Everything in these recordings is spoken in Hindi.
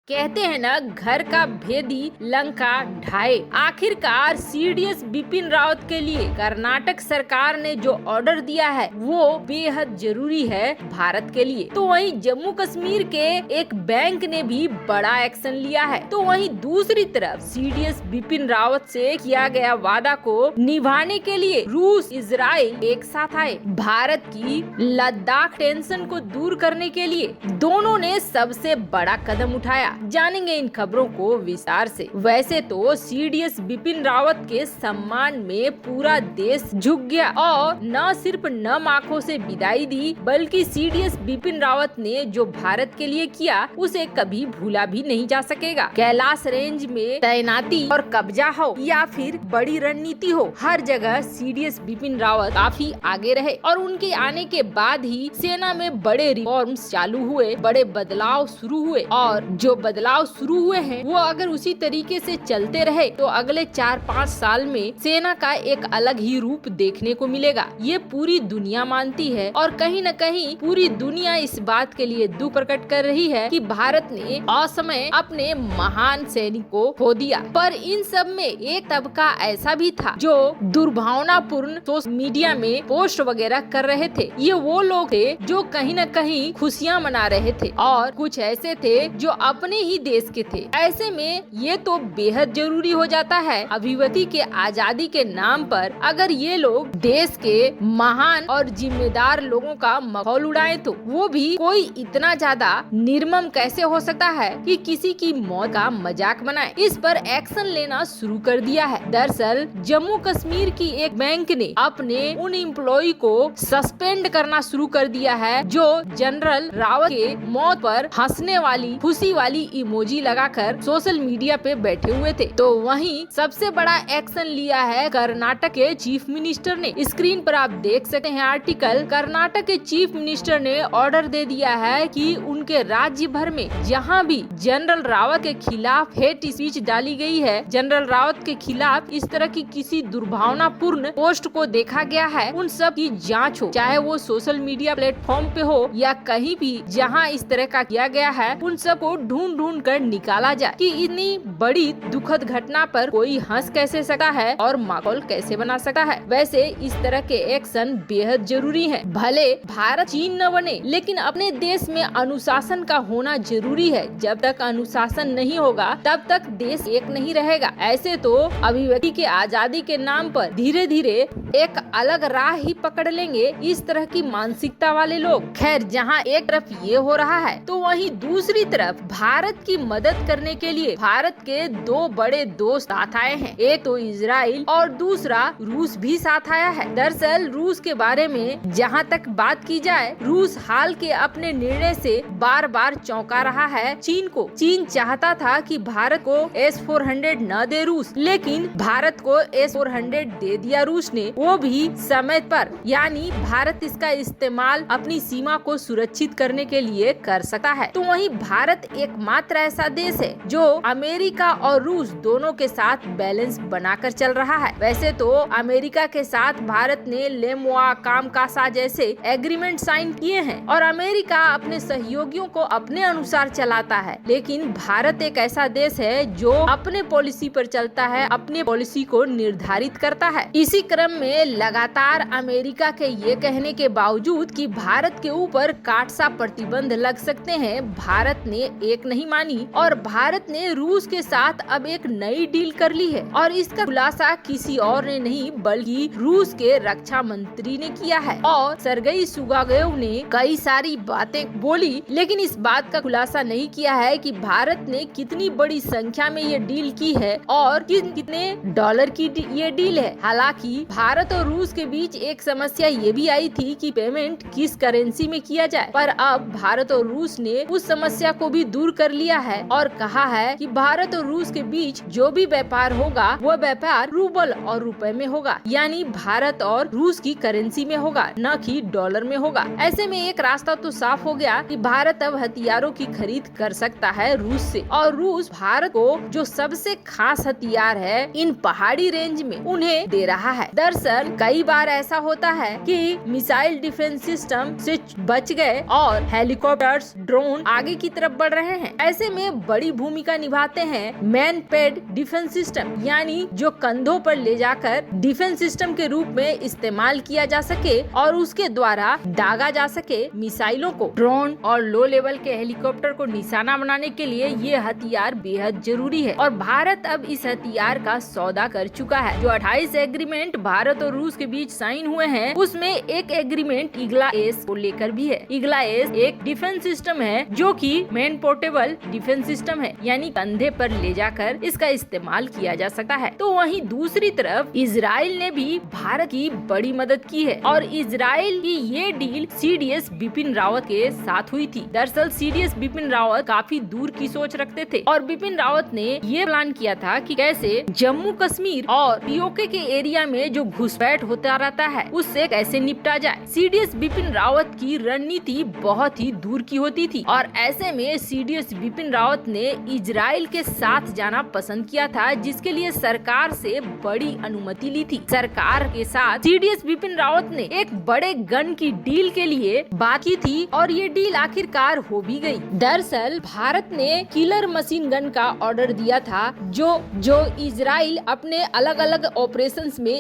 कहते हैं ना, घर का भेदी लंका ढाए। आखिरकार सीडीएस बिपिन रावत के लिए कर्नाटक सरकार ने जो ऑर्डर दिया है वो बेहद जरूरी है भारत के लिए। तो वहीं जम्मू कश्मीर के एक बैंक ने भी बड़ा एक्शन लिया है। तो वहीं दूसरी तरफ सीडीएस बिपिन रावत से किया गया वादा को निभाने के लिए रूस इजराइल एक साथ आए। भारत की लद्दाख टेंशन को दूर करने के लिए दोनों ने सबसे बड़ा कदम उठाया। जानेंगे इन खबरों को विस्तार से। वैसे तो सीडीएस बिपिन रावत के सम्मान में पूरा देश झुक गया और न सिर्फ नम आंखों से विदाई दी, बल्कि सीडीएस बिपिन रावत ने जो भारत के लिए किया उसे कभी भूला भी नहीं जा सकेगा। कैलाश रेंज में तैनाती और कब्जा हो या फिर बड़ी रणनीति हो, हर जगह सीडीएस बिपिन रावत काफी आगे रहे और उनके आने के बाद ही सेना में बड़े रिफॉर्म्स चालू हुए, बड़े बदलाव शुरू हुए और जो बदलाव शुरू हुए हैं वो अगर उसी तरीके से चलते रहे तो अगले 4-5 साल में सेना का एक अलग ही रूप देखने को मिलेगा। ये पूरी दुनिया मानती है और कहीं न कहीं पूरी दुनिया इस बात के लिए दुख प्रकट कर रही है कि भारत ने असमय अपने महान सैनिक को खो दिया। पर इन सब में एक तबका ऐसा भी था जो दुर्भावनापूर्ण सोशल मीडिया में पोस्ट वगैरह कर रहे थे। ये वो लोग थे जो कहीं न कहीं खुशियाँ मना रहे थे और कुछ ऐसे थे जो अपने ही देश के थे। ऐसे में ये तो बेहद जरूरी हो जाता है अभिव्यक्ति के आजादी के नाम पर अगर ये लोग देश के महान और जिम्मेदार लोगों का मखौल उड़ाए तो वो भी कोई इतना ज्यादा निर्मम कैसे हो सकता है कि किसी की मौत का मजाक बनाए। इस पर एक्शन लेना शुरू कर दिया है। दरअसल जम्मू कश्मीर की एक बैंक ने अपने उन एम्प्लॉय को सस्पेंड करना शुरू कर दिया है जो जनरल रावत के मौत पर हंसने वाली खुशी वाली इमोजी लगाकर सोशल मीडिया पे बैठे हुए थे। तो वहीं सबसे बड़ा एक्शन लिया है कर्नाटक के चीफ मिनिस्टर ने। स्क्रीन पर आप देख सकते हैं आर्टिकल। कर्नाटक के चीफ मिनिस्टर ने ऑर्डर दे दिया है कि उनके राज्य भर में जहां भी जनरल रावत के खिलाफ हेट स्पीच डाली गई है, जनरल रावत के खिलाफ इस तरह की किसी दुर्भावनापूर्ण पोस्ट को देखा गया है, उन सब की जाँच हो, चाहे वो सोशल मीडिया प्लेटफॉर्म पे हो या कहीं भी जहाँ इस तरह का किया गया है, उन सब को ढूंढ कर निकाला जाए कि इतनी बड़ी दुखद घटना पर कोई हंस कैसे सकता है और माहौल कैसे बना सकता है। वैसे इस तरह के एक्शन बेहद जरूरी है। भले भारत चीन न बने, लेकिन अपने देश में अनुशासन का होना जरूरी है। जब तक अनुशासन नहीं होगा तब तक देश एक नहीं रहेगा। ऐसे तो अभिव्यक्ति के आजादी के नाम पर धीरे धीरे एक अलग राह ही पकड़ लेंगे इस तरह की मानसिकता वाले लोग। खैर, जहाँ एक तरफ ये हो रहा है तो वहीं दूसरी तरफ भारत की मदद करने के लिए भारत के दो बड़े दोस्त साथ आए हैं। एक तो इजराइल और दूसरा रूस भी साथ आया है। दरअसल रूस के बारे में जहां तक बात की जाए, रूस हाल के अपने निर्णय से बार बार चौंका रहा है चीन को। चीन चाहता था कि भारत को S-400 न दे रूस, लेकिन भारत को S-400 दे दिया रूस ने, वो भी समय पर। यानी भारत इसका इस्तेमाल अपनी सीमा को सुरक्षित करने के लिए कर सकता है। तो वहीं भारत एकमात्र ऐसा देश है जो अमेरिका और रूस दोनों के साथ बैलेंस बनाकर चल रहा है। वैसे तो अमेरिका के साथ भारत ने लेमुआ, कामकासा जैसे एग्रीमेंट साइन किए हैं और अमेरिका अपने सहयोगियों को अपने अनुसार चलाता है, लेकिन भारत एक ऐसा देश है जो अपने पॉलिसी पर चलता है, अपने पॉलिसी को निर्धारित करता है। इसी क्रम में लगातार अमेरिका के ये कहने के बावजूद कि भारत के ऊपर काटसा प्रतिबंध लग सकते हैं, भारत ने एक नहीं मानी और भारत ने रूस के साथ अब एक नई डील कर ली है। और इसका खुलासा किसी और ने नहीं बल्कि रूस के रक्षा मंत्री ने किया है। और सर्गेई सुगागेव ने कई सारी बातें बोली, लेकिन इस बात का खुलासा नहीं किया है कि भारत ने कितनी बड़ी संख्या में ये डील की है और कितने डॉलर की ये डील है। हालांकि भारत और रूस के बीच एक समस्या ये भी आई थी कि पेमेंट किस करेंसी में किया जाए, पर अब भारत और रूस ने उस समस्या को भी दूर कर लिया है और कहा है कि भारत और रूस के बीच जो भी व्यापार होगा वो व्यापार रूबल और रुपए में होगा, यानी भारत और रूस की करेंसी में होगा, न कि डॉलर में होगा। ऐसे में एक रास्ता तो साफ हो गया कि भारत अब हथियारों की खरीद कर सकता है रूस से, और रूस भारत को जो सबसे खास हथियार है इन पहाड़ी रेंज में उन्हें दे रहा है। दरअसल कई बार ऐसा होता है कि मिसाइल डिफेंस सिस्टम से बच गए और हेलीकॉप्टर्स, ड्रोन आगे की तरफ बढ़ रहे हैं, ऐसे में बड़ी भूमिका निभाते हैं मैन पेड डिफेंस सिस्टम, यानी जो कंधों पर ले जाकर डिफेंस सिस्टम के रूप में इस्तेमाल किया जा सके और उसके द्वारा दागा जा सके मिसाइलों को। ड्रोन और लो लेवल के हेलीकॉप्टर को निशाना बनाने के लिए ये हथियार बेहद जरूरी है और भारत अब इस हथियार का सौदा कर चुका है। जो 28 एग्रीमेंट भारत और रूस के बीच साइन हुए हैं, उसमें एक एग्रीमेंट ईगला एस को लेकर भी है। ईगला एस एक डिफेंस सिस्टम है जो कि मेन पोर्टेबल डिफेंस सिस्टम है, यानी कंधे पर ले जाकर इसका इस्तेमाल किया जा सकता है। तो वहीं दूसरी तरफ इजराइल ने भी भारत की बड़ी मदद की है और इजराइल की ये डील सीडीएस बिपिन रावत के साथ हुई थी। दरअसल सीडीएस बिपिन रावत काफी दूर की सोच रखते थे और बिपिन रावत ने ये प्लान किया था कि कैसे जम्मू कश्मीर और पीओके के एरिया में जो घुसपैठ होता रहता है उससे कैसे निपटा जाए। सीडीएस बिपिन रावत की रणनीति बहुत ही दूर की होती थी और ऐसे में सीडीएस बिपिन रावत ने इजराइल के साथ जाना पसंद किया था, जिसके लिए सरकार से बड़ी अनुमति ली थी। सरकार के साथ सीडीएस बिपिन रावत ने एक बड़े गन की डील के लिए बात की थी और ये डील आखिरकार हो भी गई। दरअसल भारत ने किलर मशीन गन का ऑर्डर दिया था जो इजराइल अपने अलग अलग ऑपरेशंस में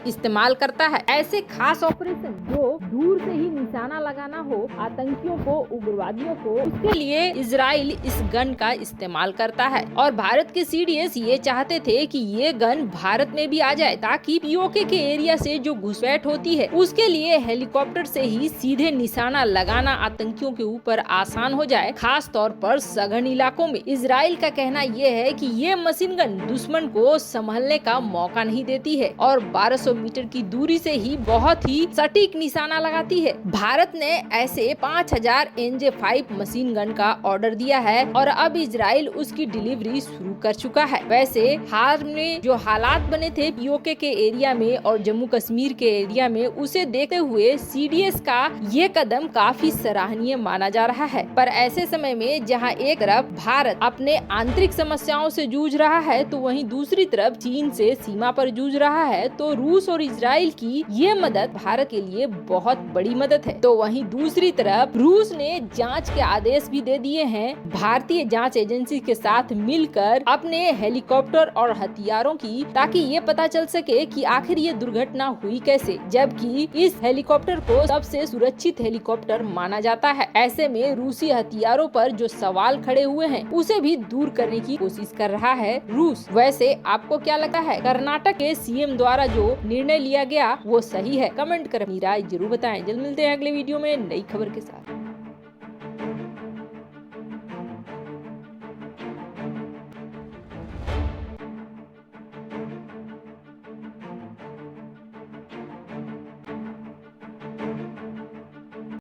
इस्तेमाल करता है। ऐसे खास ऑपरेशन जो दूर से ही निशाना लगाना हो आतंकियों को, उग्रवादियों को, उसके लिए इजराइल इस गन का इस्तेमाल करता है और भारत के सीडीएस ये चाहते थे कि ये गन भारत में भी आ जाए ताकि पीओके के एरिया से जो घुसपैठ होती है उसके लिए हेलीकॉप्टर से ही सीधे निशाना लगाना आतंकियों के ऊपर आसान हो जाए, खास तौर पर सघन इलाकों में। इजराइल का कहना ये है कि ये मशीन गन दुश्मन को संभलने का मौका नहीं देती है और 1200 मीटर की दूरी से ही बहुत ही सटीक निशाना लगाती है। भारत ने ऐसे 5000 NJ5 मशीन गन का ऑर्डर दिया है और अब इजराइल उसकी डिलीवरी शुरू कर चुका है। वैसे हाल में जो हालात बने थे पीओके के एरिया में और जम्मू कश्मीर के एरिया में, उसे देखते हुए सीडीएस का ये कदम काफी सराहनीय माना जा रहा है। पर ऐसे समय में जहां एक तरफ भारत अपने आंतरिक समस्याओं से जूझ रहा है तो वहीं दूसरी तरफ चीन से सीमा पर जूझ रहा है, तो रूस और इजराइल की ये मदद भारत के लिए बहुत बड़ी मदद है। तो वहीं दूसरी तरफ रूस ने जांच के आदेश भी दे दिए हैं भारतीय जांच एजेंसी के साथ मिलकर अपने हेलीकॉप्टर और हथियारों की, ताकि ये पता चल सके कि आखिर ये दुर्घटना हुई कैसे, जबकि इस हेलीकॉप्टर को सबसे सुरक्षित हेलीकॉप्टर माना जाता है। ऐसे में रूसी हथियारों पर जो सवाल खड़े हुए हैं उसे भी दूर करने की कोशिश कर रहा है रूस। वैसे आपको क्या लगता है, कर्नाटक के सीएम द्वारा जो निर्णय लिया गया वो सही है? कमेंट कर अपनी राय जरूर बताएं। जल्द मिलते हैं अगले वीडियो में नई खबर के साथ।